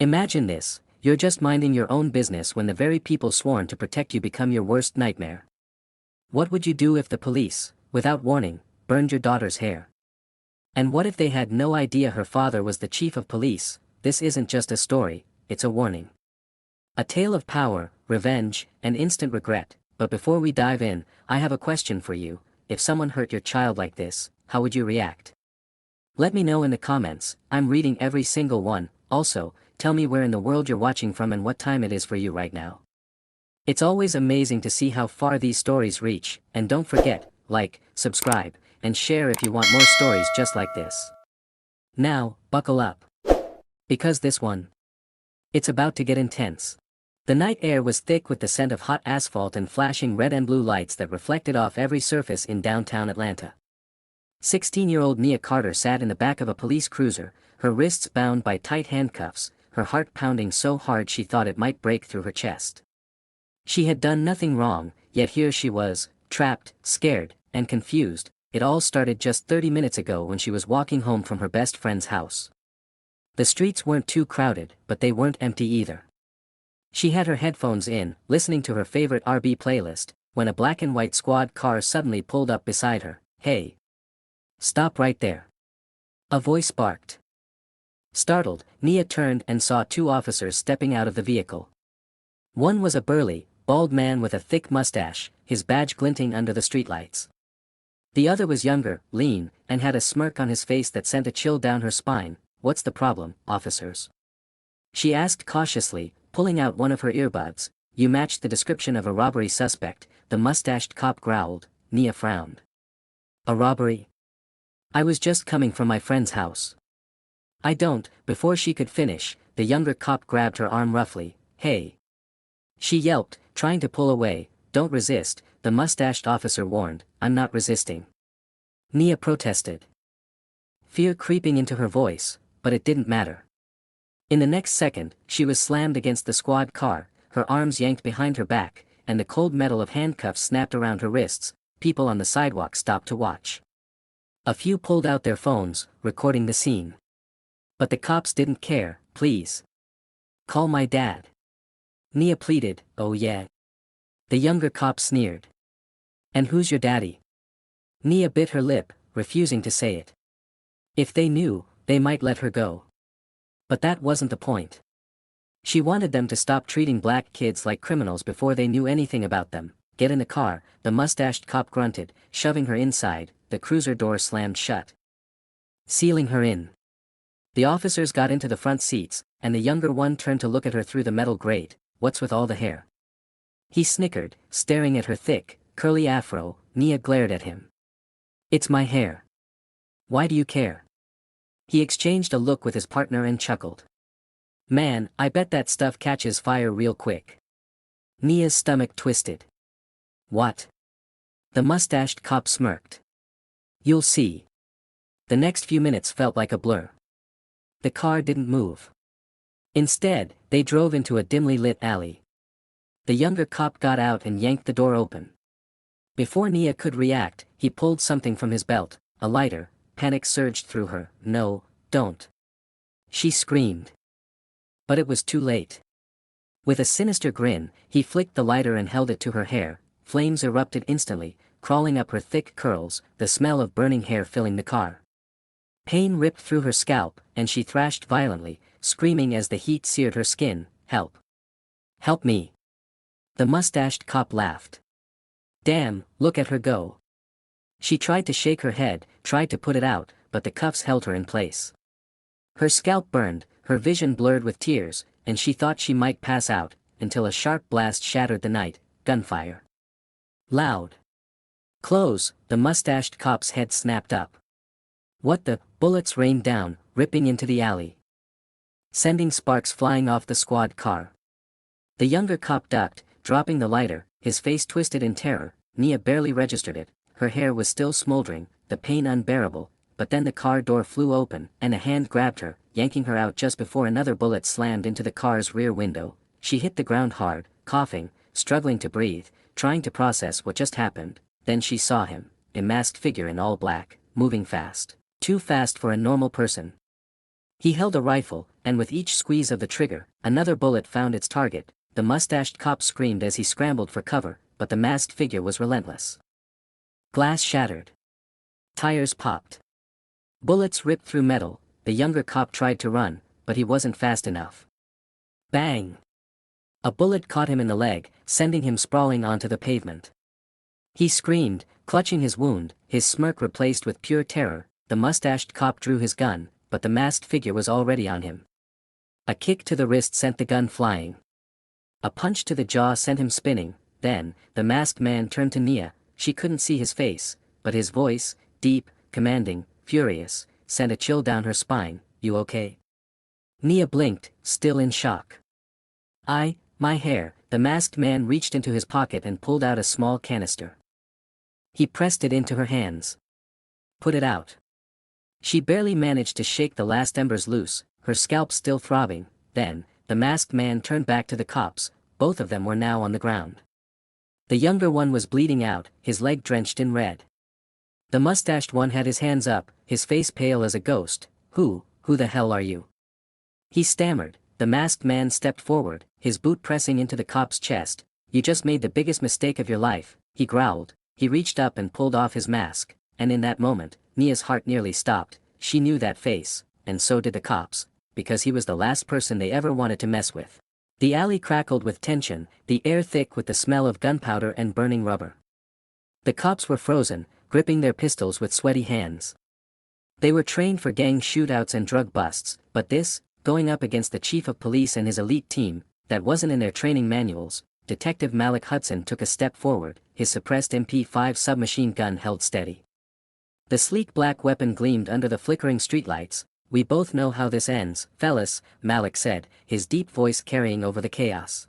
Imagine this, you're just minding your own business when the very people sworn to protect you become your worst nightmare. What would you do if the police, without warning, burned your daughter's hair? And what if they had no idea her father was the chief of police? This isn't just a story, it's a warning. A tale of power, revenge, and instant regret. But before we dive in, I have a question for you. If someone hurt your child like this, how would you react? Let me know in the comments, I'm reading every single one. Also, tell me where in the world you're watching from and what time it is for you right now. It's always amazing to see how far these stories reach, and don't forget, like, subscribe, and share if you want more stories just like this. Now, buckle up. Because this one, it's about to get intense. The night air was thick with the scent of hot asphalt and flashing red and blue lights that reflected off every surface in downtown Atlanta. 16-year-old Nia Carter sat in the back of a police cruiser, her wrists bound by tight handcuffs, her heart pounding so hard she thought it might break through her chest. She had done nothing wrong, yet here she was, trapped, scared, and confused. It all started just 30 minutes ago when she was walking home from her best friend's house. The streets weren't too crowded, but they weren't empty either. She had her headphones in, listening to her favorite R&B playlist, when a black and white squad car suddenly pulled up beside her. "Hey! Stop right there!" a voice barked. Startled, Nia turned and saw two officers stepping out of the vehicle. One was a burly, bald man with a thick mustache, his badge glinting under the streetlights. The other was younger, lean, and had a smirk on his face that sent a chill down her spine. "What's the problem, officers?" she asked cautiously, pulling out one of her earbuds. "You matched the description of a robbery suspect," the mustached cop growled. Nia frowned. "A robbery? I was just coming from my friend's house." "I don't." Before she could finish, the younger cop grabbed her arm roughly. "Hey!" she yelped, trying to pull away. "Don't resist," the mustached officer warned. "I'm not resisting," Nia protested, fear creeping into her voice, but it didn't matter. In the next second, she was slammed against the squad car, her arms yanked behind her back, and the cold metal of handcuffs snapped around her wrists. People on the sidewalk stopped to watch. A few pulled out their phones, recording the scene. But the cops didn't care. "Please. Call my dad," Nia pleaded. "Oh yeah?" the younger cop sneered. "And who's your daddy?" Nia bit her lip, refusing to say it. If they knew, they might let her go. But that wasn't the point. She wanted them to stop treating black kids like criminals before they knew anything about them. "Get in the car," the mustached cop grunted, shoving her inside. The cruiser door slammed shut, sealing her in. The officers got into the front seats, and the younger one turned to look at her through the metal grate. "What's with all the hair?" he snickered, staring at her thick, curly afro. Nia glared at him. "It's my hair. Why do you care?" He exchanged a look with his partner and chuckled. "Man, I bet that stuff catches fire real quick." Nia's stomach twisted. "What?" the mustached cop smirked. "You'll see." The next few minutes felt like a blur. The car didn't move. Instead, they drove into a dimly lit alley. The younger cop got out and yanked the door open. Before Nia could react, he pulled something from his belt, a lighter. Panic surged through her. "No, don't!" she screamed. But it was too late. With a sinister grin, he flicked the lighter and held it to her hair. Flames erupted instantly, crawling up her thick curls, the smell of burning hair filling the car. Pain ripped through her scalp, and she thrashed violently, screaming as the heat seared her skin. "Help! Help me!" the mustached cop laughed. "Damn, look at her go." She tried to shake her head, tried to put it out, but the cuffs held her in place. Her scalp burned, her vision blurred with tears, and she thought she might pass out, until a sharp blast shattered the night. Gunfire. Loud. "Close," the mustached cop's head snapped up. "What the?" Bullets rained down, ripping into the alley, sending sparks flying off the squad car. The younger cop ducked, dropping the lighter, his face twisted in terror. Nia barely registered it. Her hair was still smoldering, the pain unbearable, but then the car door flew open, and a hand grabbed her, yanking her out just before another bullet slammed into the car's rear window. She hit the ground hard, coughing, struggling to breathe, trying to process what just happened. Then she saw him, a masked figure in all black, moving fast. Too fast for a normal person. He held a rifle, and with each squeeze of the trigger, another bullet found its target. The mustached cop screamed as he scrambled for cover, but the masked figure was relentless. Glass shattered. Tires popped. Bullets ripped through metal. The younger cop tried to run, but he wasn't fast enough. Bang! A bullet caught him in the leg, sending him sprawling onto the pavement. He screamed, clutching his wound, his smirk replaced with pure terror. The mustached cop drew his gun, but the masked figure was already on him. A kick to the wrist sent the gun flying. A punch to the jaw sent him spinning. Then, the masked man turned to Nia. She couldn't see his face, but his voice, deep, commanding, furious, sent a chill down her spine. "You okay?" Nia blinked, still in shock. My hair." The masked man reached into his pocket and pulled out a small canister. He pressed it into her hands. "Put it out." She barely managed to shake the last embers loose, her scalp still throbbing. Then, the masked man turned back to the cops. Both of them were now on the ground. The younger one was bleeding out, his leg drenched in red. The mustached one had his hands up, his face pale as a ghost. Who the hell are you?" he stammered. The masked man stepped forward, his boot pressing into the cop's chest. "You just made the biggest mistake of your life," he growled. He reached up and pulled off his mask, and in that moment, Nia's heart nearly stopped. She knew that face, and so did the cops, because he was the last person they ever wanted to mess with. The alley crackled with tension, the air thick with the smell of gunpowder and burning rubber. The cops were frozen, gripping their pistols with sweaty hands. They were trained for gang shootouts and drug busts, but this, going up against the chief of police and his elite team, that wasn't in their training manuals. Detective Malik Hudson took a step forward, his suppressed MP5 submachine gun held steady. The sleek black weapon gleamed under the flickering streetlights. "We both know how this ends, fellas," Malik said, his deep voice carrying over the chaos.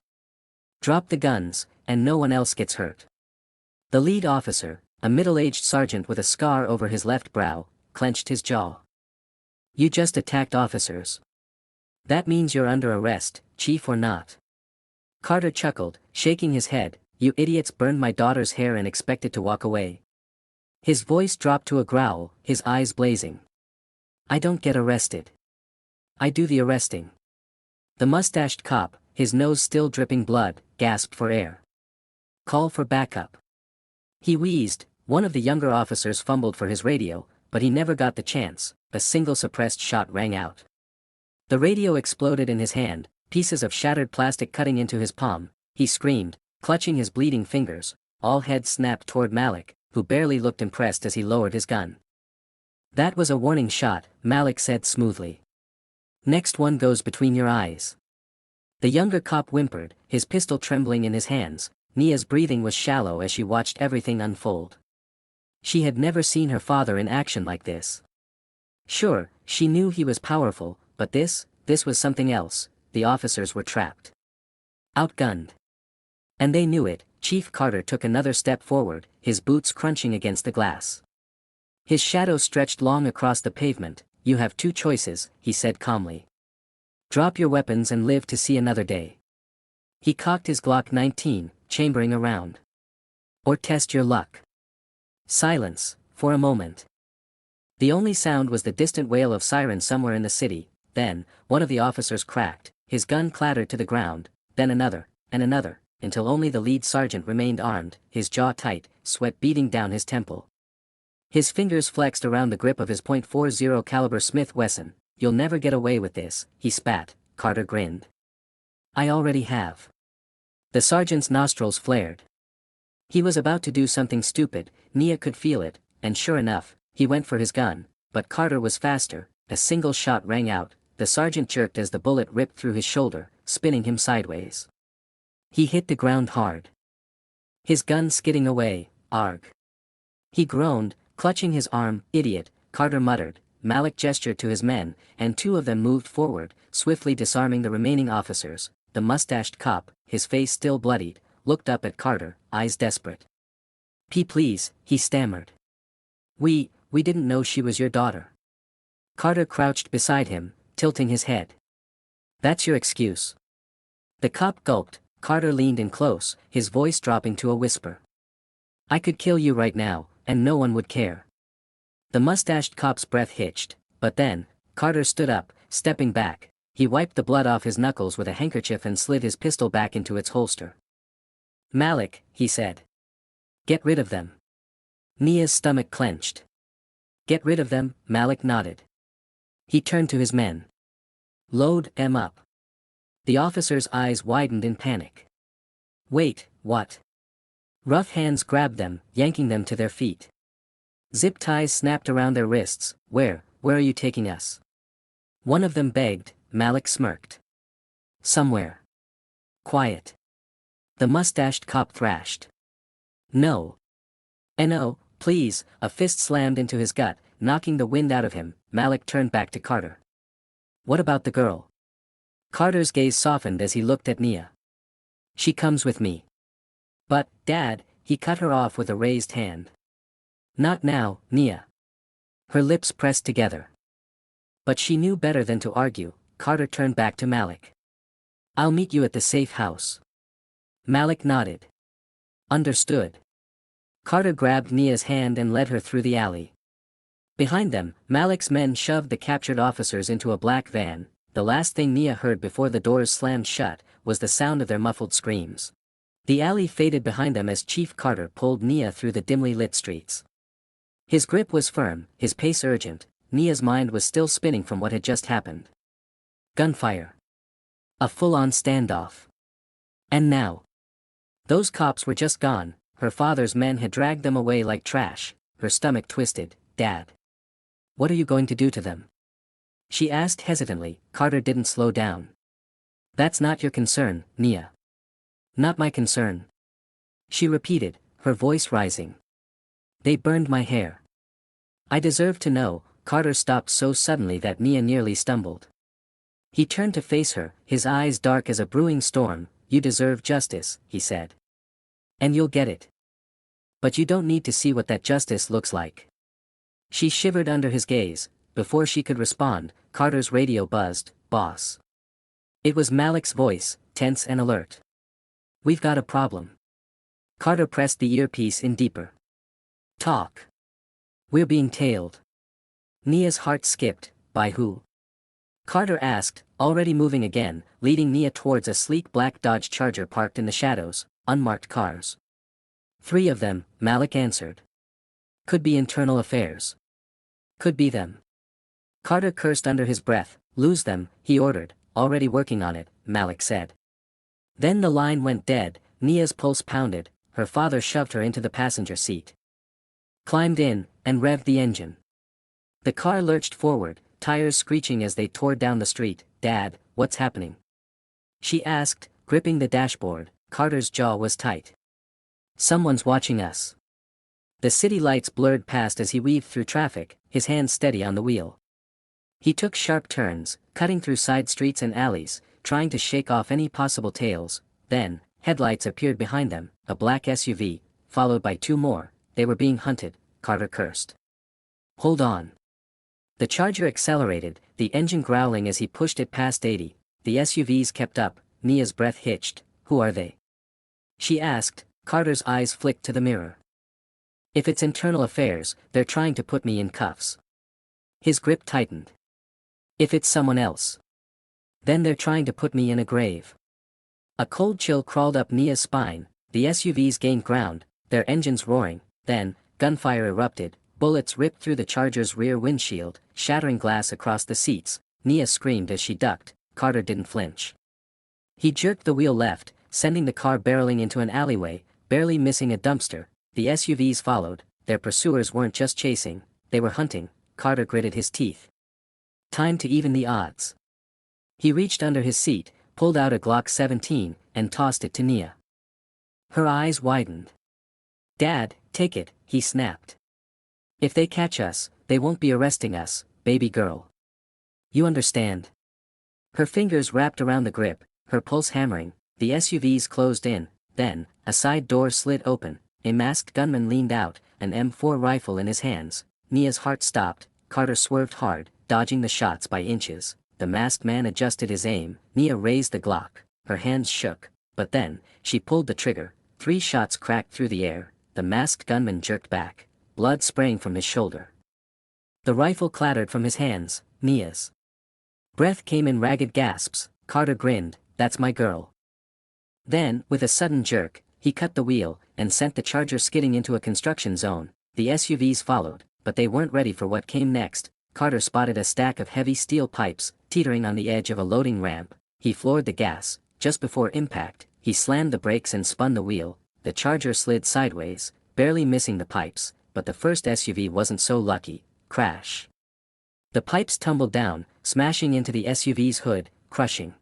"Drop the guns, and no one else gets hurt." The lead officer, a middle-aged sergeant with a scar over his left brow, clenched his jaw. "You just attacked officers. That means you're under arrest, chief or not." Carter chuckled, shaking his head. "You idiots burned my daughter's hair and expected to walk away." His voice dropped to a growl, his eyes blazing. "I don't get arrested. I do the arresting." The mustached cop, his nose still dripping blood, gasped for air. "Call for backup." He wheezed. One of the younger officers fumbled for his radio, but he never got the chance. A single suppressed shot rang out. The radio exploded in his hand, pieces of shattered plastic cutting into his palm. He screamed, clutching his bleeding fingers. All heads snapped toward Malik, who barely looked impressed as he lowered his gun. "That was a warning shot," Malik said smoothly. "Next one goes between your eyes." The younger cop whimpered, his pistol trembling in his hands. Nia's breathing was shallow as she watched everything unfold. She had never seen her father in action like this. Sure, she knew he was powerful, but this was something else. The officers were trapped. Outgunned. And they knew it. Chief Carter took another step forward, his boots crunching against the glass. His shadow stretched long across the pavement. "You have two choices," he said calmly. "Drop your weapons and live to see another day." He cocked his Glock 19, chambering around. "Or test your luck." Silence, for a moment. The only sound was the distant wail of sirens somewhere in the city. Then, one of the officers cracked, his gun clattered to the ground, then another, and another, until only the lead sergeant remained armed, his jaw tight, sweat beading down his temple. His fingers flexed around the grip of his .40 caliber Smith Wesson. "You'll never get away with this," he spat. Carter grinned. "I already have." The sergeant's nostrils flared. He was about to do something stupid. Nia could feel it, and sure enough, he went for his gun, but Carter was faster. A single shot rang out. The sergeant jerked as the bullet ripped through his shoulder, spinning him sideways. He hit the ground hard. His gun skidding away. "Arg." He groaned, clutching his arm. "Idiot," Carter muttered. Malik gestured to his men, and two of them moved forward, swiftly disarming the remaining officers. The mustached cop, his face still bloodied, looked up at Carter, eyes desperate. Please," he stammered. We didn't know she was your daughter." Carter crouched beside him, tilting his head. "That's your excuse." The cop gulped. Carter leaned in close, his voice dropping to a whisper. "I could kill you right now, and no one would care." The mustached cop's breath hitched, but then, Carter stood up, stepping back. He wiped the blood off his knuckles with a handkerchief and slid his pistol back into its holster. "Malik," he said. "Get rid of them." Nia's stomach clenched. "Get rid of them," Malik nodded. He turned to his men. "Load them up." The officer's eyes widened in panic. "Wait, what?" Rough hands grabbed them, yanking them to their feet. Zip ties snapped around their wrists. Where are you taking us?" One of them begged. Malik smirked. "Somewhere quiet." The mustached cop thrashed. "No. No, please." A fist slammed into his gut, knocking the wind out of him. Malik turned back to Carter. "What about the girl?" Carter's gaze softened as he looked at Nia. "She comes with me." "But, Dad," he cut her off with a raised hand. "Not now, Nia." Her lips pressed together. But she knew better than to argue. Carter turned back to Malik. "I'll meet you at the safe house." Malik nodded. "Understood." Carter grabbed Nia's hand and led her through the alley. Behind them, Malik's men shoved the captured officers into a black van. The last thing Nia heard before the doors slammed shut was the sound of their muffled screams. The alley faded behind them as Chief Carter pulled Nia through the dimly lit streets. His grip was firm, his pace urgent. Nia's mind was still spinning from what had just happened. Gunfire. A full-on standoff. And now. Those cops were just gone. Her father's men had dragged them away like trash. Her stomach twisted. "Dad. What are you going to do to them?" she asked hesitantly. Carter didn't slow down. "That's not your concern, Nia." "Not my concern," she repeated, her voice rising. "They burned my hair." "I deserve to know." Carter stopped so suddenly that Nia nearly stumbled. He turned to face her, his eyes dark as a brewing storm. "You deserve justice," he said. "And you'll get it. But you don't need to see what that justice looks like." She shivered under his gaze. Before she could respond, Carter's radio buzzed. "Boss." It was Malik's voice, tense and alert. "We've got a problem." Carter pressed the earpiece in deeper. "Talk." "We're being tailed." Nia's heart skipped. "By who?" Carter asked, already moving again, leading Nia towards a sleek black Dodge Charger parked in the shadows, unmarked cars. "3 of them," Malik answered. "Could be internal affairs. Could be them." Carter cursed under his breath. "Lose them," he ordered. "Already working on it," Malik said. Then the line went dead. Nia's pulse pounded. Her father shoved her into the passenger seat. Climbed in, and revved the engine. The car lurched forward, tires screeching as they tore down the street. "Dad, what's happening?" she asked, gripping the dashboard. Carter's jaw was tight. "Someone's watching us." The city lights blurred past as he weaved through traffic, his hands steady on the wheel. He took sharp turns, cutting through side streets and alleys, trying to shake off any possible tails. Then, headlights appeared behind them, a black SUV, followed by 2 more. They were being hunted, Carter cursed. "Hold on." The Charger accelerated, the engine growling as he pushed it past 80. The SUVs kept up. Nia's breath hitched. "Who are they?" she asked. Carter's eyes flicked to the mirror. "If it's internal affairs, they're trying to put me in cuffs." His grip tightened. "If it's someone else, then they're trying to put me in a grave." A cold chill crawled up Nia's spine. The SUVs gained ground, their engines roaring. Then, gunfire erupted. Bullets ripped through the Charger's rear windshield, shattering glass across the seats. Nia screamed as she ducked. Carter didn't flinch. He jerked the wheel left, sending the car barreling into an alleyway, barely missing a dumpster. The SUVs followed. Their pursuers weren't just chasing, they were hunting. Carter gritted his teeth. Time to even the odds. He reached under his seat, pulled out a Glock 17, and tossed it to Nia. Her eyes widened. "Dad, take it," he snapped. "If they catch us, they won't be arresting us, baby girl. You understand?" Her fingers wrapped around the grip, her pulse hammering. The SUVs closed in. Then, a side door slid open. A masked gunman leaned out, an M4 rifle in his hands. Nia's heart stopped. Carter swerved hard, dodging the shots by inches. The masked man adjusted his aim. Nia raised the Glock. Her hands shook. But then, she pulled the trigger. 3 shots cracked through the air. The masked gunman jerked back, blood spraying from his shoulder. The rifle clattered from his hands. Nia's Breath came in ragged gasps. Carter grinned, "That's my girl." Then, with a sudden jerk, he cut the wheel and sent the Charger skidding into a construction zone. The SUVs followed, but they weren't ready for what came next. Carter spotted a stack of heavy steel pipes teetering on the edge of a loading ramp. He floored the gas. Just before impact, he slammed the brakes and spun the wheel. The Charger slid sideways, barely missing the pipes, but the first SUV wasn't so lucky. Crash. The pipes tumbled down, smashing into the SUV's hood, crushing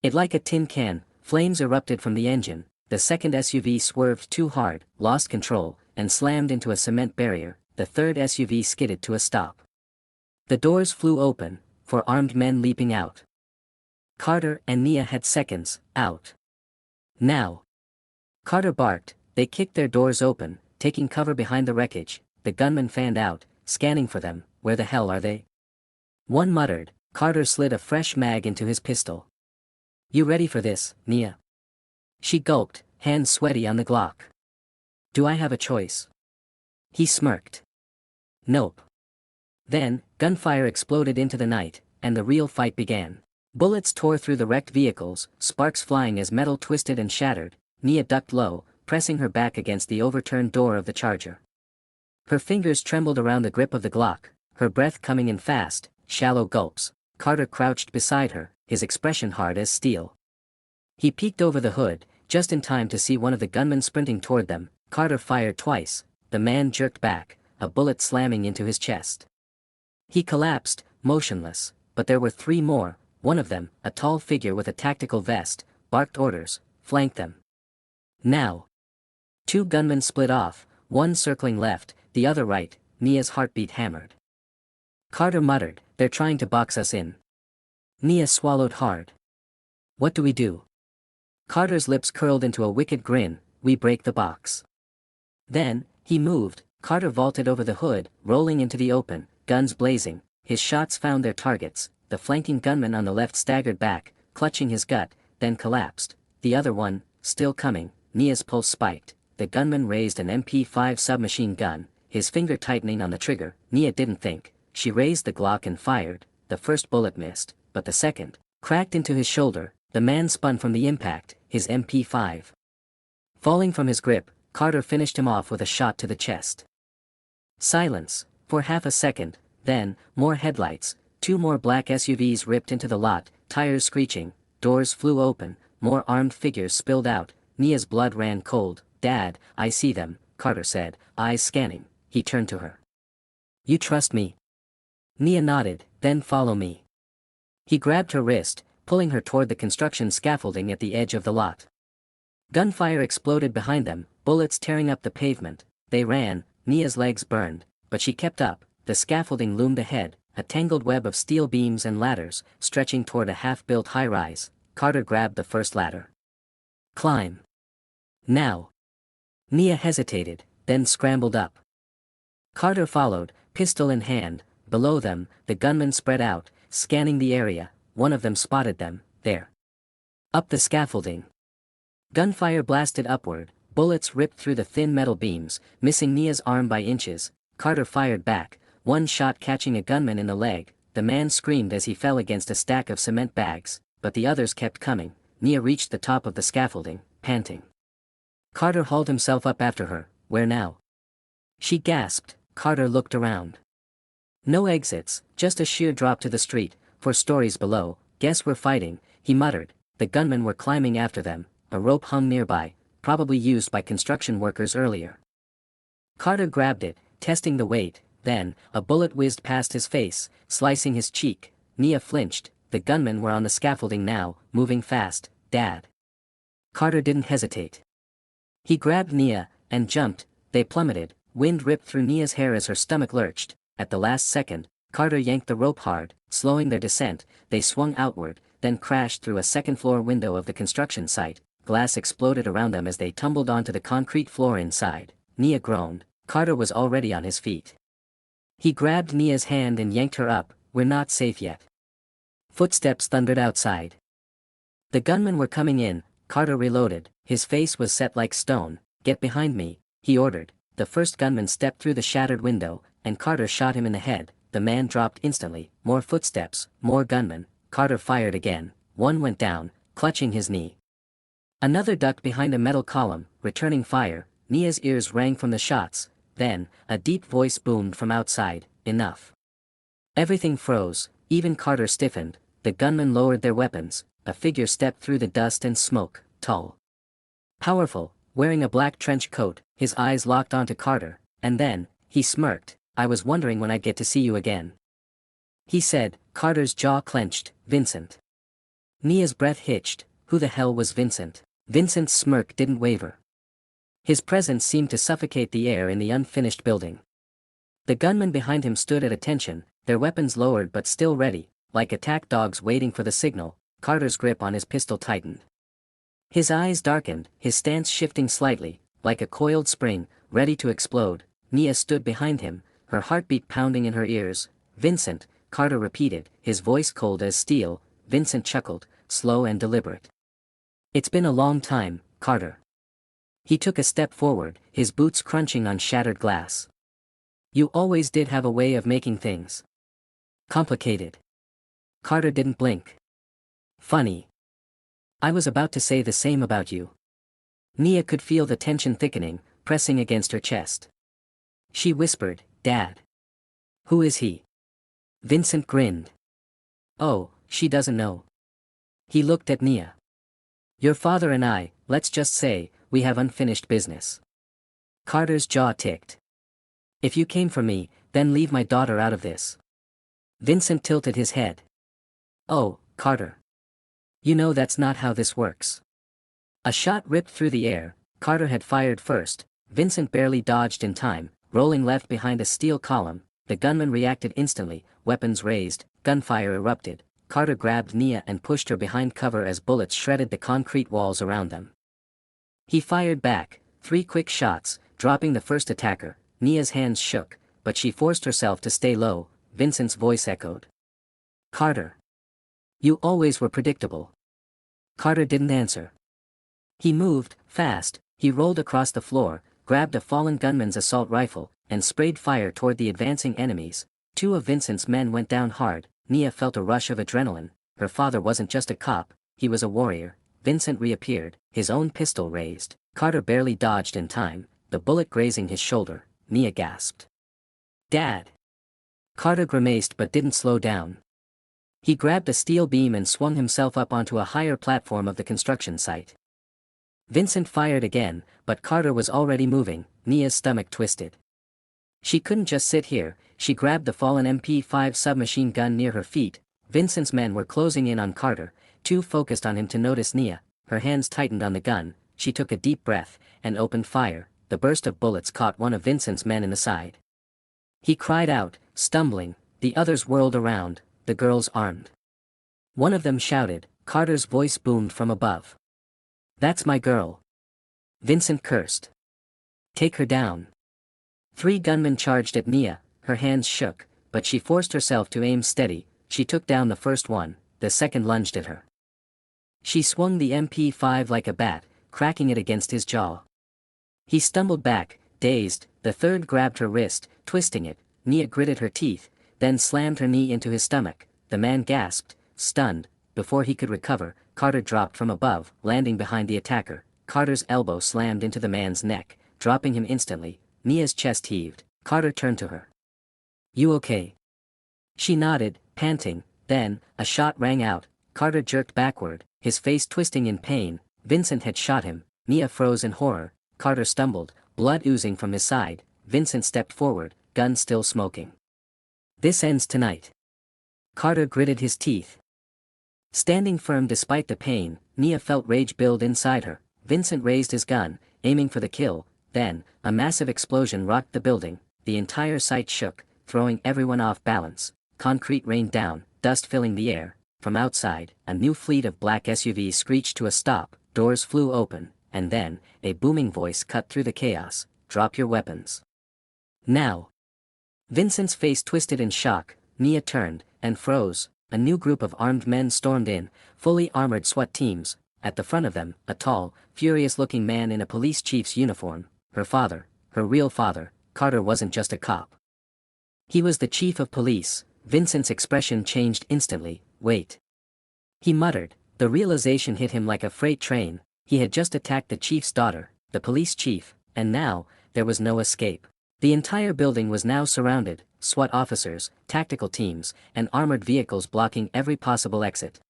it like a tin can. Flames erupted from the engine. The second SUV swerved too hard, lost control, and slammed into a cement barrier. The third SUV skidded to a stop. The doors flew open, 4 armed men leaping out. Carter and Nia had seconds. Out. Now. Carter barked. They kicked their doors open, taking cover behind the wreckage. The gunmen fanned out, scanning for them. "Where the hell are they?" one muttered. Carter slid a fresh mag into his pistol. "You ready for this, Nia?" She gulped, hands sweaty on the Glock. "Do I have a choice?" He smirked. "Nope." Then, gunfire exploded into the night, and the real fight began. Bullets tore through the wrecked vehicles, sparks flying as metal twisted and shattered. Nia ducked low, pressing her back against the overturned door of the Charger. Her fingers trembled around the grip of the Glock, her breath coming in fast, shallow gulps. Carter crouched beside her, his expression hard as steel. He peeked over the hood, just in time to see one of the gunmen sprinting toward them. Carter fired twice. The man jerked back, a bullet slamming into his chest. He collapsed, motionless, but there were 3 more. One of them, a tall figure with a tactical vest, barked orders, "Flank them." Now. 2 gunmen split off, one circling left, the other right. Nia's heartbeat hammered. Carter muttered, "They're trying to box us in." Nia swallowed hard. "What do we do?" Carter's lips curled into a wicked grin, "We break the box." Then, he moved. Carter vaulted over the hood, rolling into the open, guns blazing. His shots found their targets. The flanking gunman on the left staggered back, clutching his gut, then collapsed. The other one, still coming. Nia's pulse spiked. The gunman raised an MP5 submachine gun, his finger tightening on the trigger. Nia didn't think. She raised the Glock and fired. The first bullet missed, but the second cracked into his shoulder. The man spun from the impact, his MP5 falling from his grip. Carter finished him off with a shot to the chest. Silence, for half a second, then, more headlights. 2 more black SUVs ripped into the lot, tires screeching, doors flew open, more armed figures spilled out. Nia's blood ran cold. "Dad, I see them," Carter said, eyes scanning. He turned to her. "You trust me?" Nia nodded, "Then follow me." He grabbed her wrist, pulling her toward the construction scaffolding at the edge of the lot. Gunfire exploded behind them, bullets tearing up the pavement. They ran. Nia's legs burned, but she kept up. The scaffolding loomed ahead, a tangled web of steel beams and ladders, stretching toward a half-built high-rise. Carter grabbed the first ladder. "Climb. Now." Nia hesitated, then scrambled up. Carter followed, pistol in hand. Below them, the gunmen spread out, scanning the area. One of them spotted them. "There." Up the scaffolding. Gunfire blasted upward. Bullets ripped through the thin metal beams, missing Nia's arm by inches. Carter fired back, one shot catching a gunman in the leg. The man screamed as he fell against a stack of cement bags, but the others kept coming. Nia reached the top of the scaffolding, panting. Carter hauled himself up after her. "Where now?" She gasped. Carter looked around. No exits, just a sheer drop to the street. 4 stories below. "Guess we're fighting," he muttered. The gunmen were climbing after them. A rope hung nearby, probably used by construction workers earlier. Carter grabbed it, testing the weight. Then, a bullet whizzed past his face, slicing his cheek. Nia flinched. The gunmen were on the scaffolding now, moving fast. "Dad." Carter didn't hesitate. He grabbed Nia, and jumped. They plummeted. Wind ripped through Nia's hair as her stomach lurched. At the last second, Carter yanked the rope hard, slowing their descent. They swung outward, then crashed through a second-floor window of the construction site. Glass exploded around them as they tumbled onto the concrete floor inside. Nia groaned. Carter was already on his feet. He grabbed Nia's hand and yanked her up. "We're not safe yet." Footsteps thundered outside. The gunmen were coming in. Carter reloaded. His face was set like stone. "Get behind me," he ordered. The first gunman stepped through the shattered window, and Carter shot him in the head. the man dropped instantly. More footsteps, more gunmen. Carter fired again. One went down, clutching his knee. Another ducked behind a metal column, returning fire. Nia's ears rang from the shots. Then, a deep voice boomed from outside, "Enough." Everything froze, even Carter stiffened. The gunmen lowered their weapons. A figure stepped through the dust and smoke, tall, powerful, wearing a black trench coat. His eyes locked onto Carter, and then, he smirked. "I was wondering when I'd get to see you again," he said. Carter's jaw clenched. "Vincent." Nia's breath hitched. Who the hell was Vincent? Vincent's smirk didn't waver. His presence seemed to suffocate the air in the unfinished building. The gunmen behind him stood at attention, their weapons lowered but still ready, like attack dogs waiting for the signal. Carter's grip on his pistol tightened. His eyes darkened, his stance shifting slightly, like a coiled spring, ready to explode. Nia stood behind him, her heartbeat pounding in her ears. "Vincent," Carter repeated, his voice cold as steel. Vincent chuckled, slow and deliberate. "It's been a long time, Carter." He took a step forward, his boots crunching on shattered glass. "You always did have a way of making things complicated." Carter didn't blink. "Funny. I was about to say the same about you." Nia could feel the tension thickening, pressing against her chest. She whispered, "Dad." "Who is he?" Vincent grinned. "Oh, she doesn't know." He looked at Nia. "Your father and I, let's just say, we have unfinished business." Carter's jaw ticked. "If you came for me, then leave my daughter out of this." Vincent tilted his head. "Oh, Carter. You know that's not how this works." A shot ripped through the air. Carter had fired first. Vincent barely dodged in time, rolling left behind a steel column. The gunman reacted instantly, weapons raised, gunfire erupted. Carter grabbed Nia and pushed her behind cover as bullets shredded the concrete walls around them. He fired back, 3 quick shots, dropping the first attacker. Nia's hands shook, but she forced herself to stay low. Vincent's voice echoed. "Carter. You always were predictable." Carter didn't answer. He moved, fast. He rolled across the floor, grabbed a fallen gunman's assault rifle, and sprayed fire toward the advancing enemies. 2 of Vincent's men went down hard. Nia felt a rush of adrenaline. Her father wasn't just a cop, he was a warrior. Vincent reappeared, his own pistol raised. Carter barely dodged in time, the bullet grazing his shoulder. Nia gasped. "Dad!" Carter grimaced but didn't slow down. He grabbed a steel beam and swung himself up onto a higher platform of the construction site. Vincent fired again, but Carter was already moving. Nia's stomach twisted. She couldn't just sit here. She grabbed the fallen MP5 submachine gun near her feet. Vincent's men were closing in on Carter, too focused on him to notice Nia. Her hands tightened on the gun. She took a deep breath and opened fire. The burst of bullets caught one of Vincent's men in the side. He cried out, stumbling. The others whirled around, the girls armed. One of them shouted. Carter's voice boomed from above. "That's my girl." Vincent cursed. "Take her down." 3 gunmen charged at Nia. Her hands shook, but she forced herself to aim steady. She took down the first one, the second lunged at her. She swung the MP5 like a bat, cracking it against his jaw. He stumbled back, dazed. The third grabbed her wrist, twisting it. Nia gritted her teeth, then slammed her knee into his stomach. The man gasped, stunned. Before he could recover, Carter dropped from above, landing behind the attacker. Carter's elbow slammed into the man's neck, dropping him instantly. Nia's chest heaved. Carter turned to her. "You okay?" She nodded, panting. Then, a shot rang out. Carter jerked backward, his face twisting in pain. Vincent had shot him. Nia froze in horror. Carter stumbled, blood oozing from his side. Vincent stepped forward, gun still smoking. "This ends tonight." Carter gritted his teeth. Standing firm despite the pain, Nia felt rage build inside her. Vincent raised his gun, aiming for the kill. Then, a massive explosion rocked the building. The entire site shook, throwing everyone off balance. Concrete rained down, dust filling the air. From outside, a new fleet of black SUVs screeched to a stop. Doors flew open, and then, a booming voice cut through the chaos. "Drop your weapons. Now." Vincent's face twisted in shock. Nia turned, and froze. A new group of armed men stormed in, fully armored SWAT teams. At the front of them, a tall, furious-looking man in a police chief's uniform. Her father, her real father. Carter wasn't just a cop. He was the chief of police. Vincent's expression changed instantly. Wait. He muttered. The realization hit him like a freight train. He had just attacked the chief's daughter, the police chief, and now, there was no escape. The entire building was now surrounded, SWAT officers, tactical teams, and armored vehicles blocking every possible exit.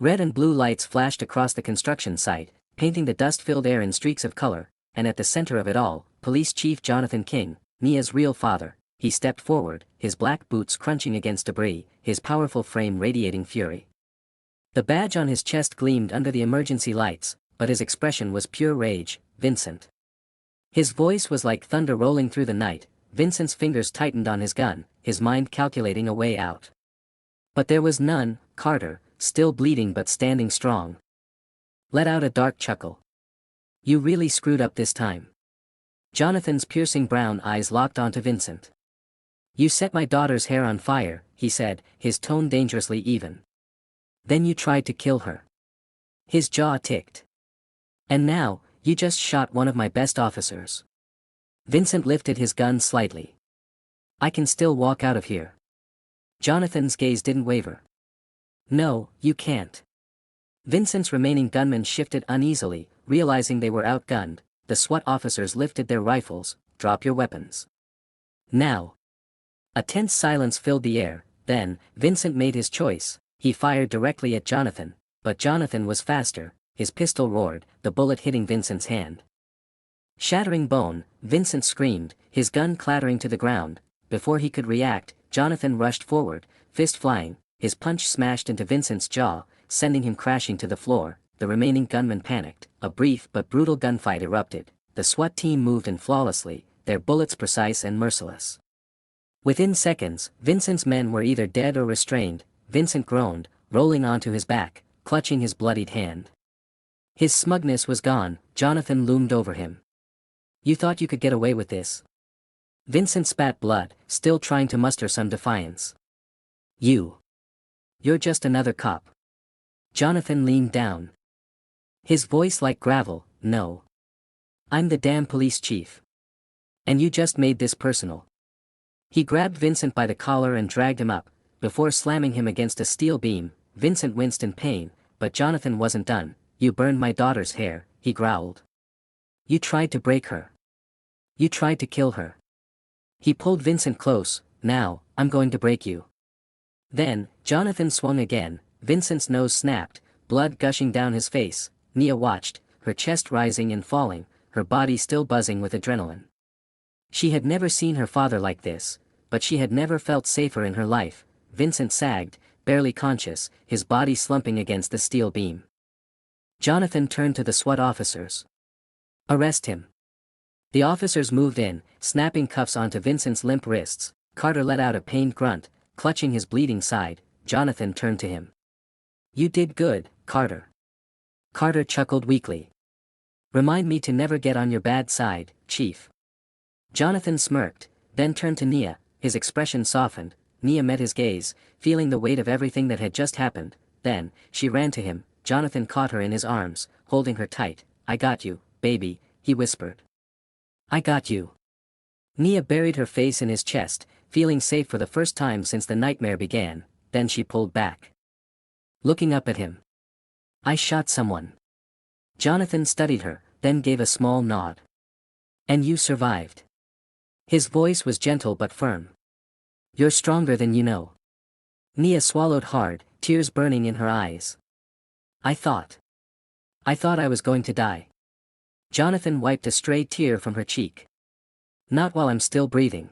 Red and blue lights flashed across the construction site, painting the dust-filled air in streaks of color, and at the center of it all, Police Chief Jonathan King, Nia's real father. He stepped forward, his black boots crunching against debris, his powerful frame radiating fury. The badge on his chest gleamed under the emergency lights, but his expression was pure rage. Vincent. His voice was like thunder rolling through the night. Vincent's fingers tightened on his gun, his mind calculating a way out. But there was none. Carter, still bleeding but standing strong, let out a dark chuckle. You really screwed up this time. Jonathan's piercing brown eyes locked onto Vincent. You set my daughter's hair on fire, he said, his tone dangerously even. Then you tried to kill her. His jaw ticked. And now, you just shot one of my best officers. Vincent lifted his gun slightly. I can still walk out of here. Jonathan's gaze didn't waver. No, you can't. Vincent's remaining gunmen shifted uneasily, realizing they were outgunned. The SWAT officers lifted their rifles. Drop your weapons. Now. A tense silence filled the air. Then, Vincent made his choice. He fired directly at Jonathan, but Jonathan was faster. His pistol roared, the bullet hitting Vincent's hand. Shattering bone, Vincent screamed, his gun clattering to the ground. Before he could react, Jonathan rushed forward, fist flying. His punch smashed into Vincent's jaw, sending him crashing to the floor. The remaining gunmen panicked. A brief but brutal gunfight erupted. The SWAT team moved in flawlessly, their bullets precise and merciless. Within seconds, Vincent's men were either dead or restrained. Vincent groaned, rolling onto his back, clutching his bloodied hand. His smugness was gone. Jonathan loomed over him. You thought you could get away with this? Vincent spat blood, still trying to muster some defiance. You're just another cop. Jonathan leaned down. His voice like gravel. No. I'm the damn police chief. And you just made this personal. He grabbed Vincent by the collar and dragged him up. Before slamming him against a steel beam, Vincent winced in pain, but Jonathan wasn't done. You burned my daughter's hair, he growled. You tried to break her. You tried to kill her. He pulled Vincent close. Now, I'm going to break you. Then, Jonathan swung again. Vincent's nose snapped, blood gushing down his face. Nia watched, her chest rising and falling, her body still buzzing with adrenaline. She had never seen her father like this, but she had never felt safer in her life. Vincent sagged, barely conscious, his body slumping against the steel beam. Jonathan turned to the SWAT officers. Arrest him. The officers moved in, snapping cuffs onto Vincent's limp wrists. Carter let out a pained grunt, clutching his bleeding side. Jonathan turned to him. You did good, Carter. Carter chuckled weakly. Remind me to never get on your bad side, Chief. Jonathan smirked, then turned to Nia, his expression softened. Nia met his gaze, feeling the weight of everything that had just happened. Then, she ran to him. Jonathan caught her in his arms, holding her tight. I got you, baby, he whispered. I got you. Nia buried her face in his chest, feeling safe for the first time since the nightmare began. Then she pulled back. Looking up at him. I shot someone. Jonathan studied her, then gave a small nod. And you survived. His voice was gentle but firm. You're stronger than you know. Nia swallowed hard, tears burning in her eyes. I thought I was going to die. Jonathan wiped a stray tear from her cheek. Not while I'm still breathing.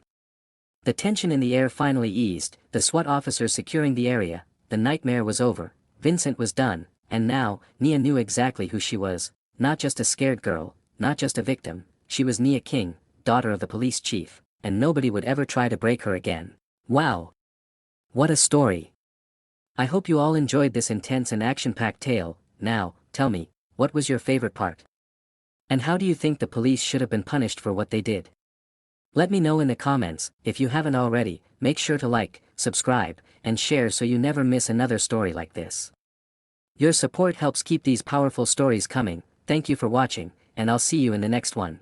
The tension in the air finally eased, the SWAT officers securing the area. The nightmare was over. Vincent was done, and now, Nia knew exactly who she was. Not just a scared girl, not just a victim. She was Nia King, daughter of the police chief, and nobody would ever try to break her again. Wow! What a story! I hope you all enjoyed this intense and action-packed tale. Now, tell me, what was your favorite part? And how do you think the police should have been punished for what they did? Let me know in the comments. If you haven't already, make sure to like, subscribe, and share so you never miss another story like this. Your support helps keep these powerful stories coming. Thank you for watching, and I'll see you in the next one.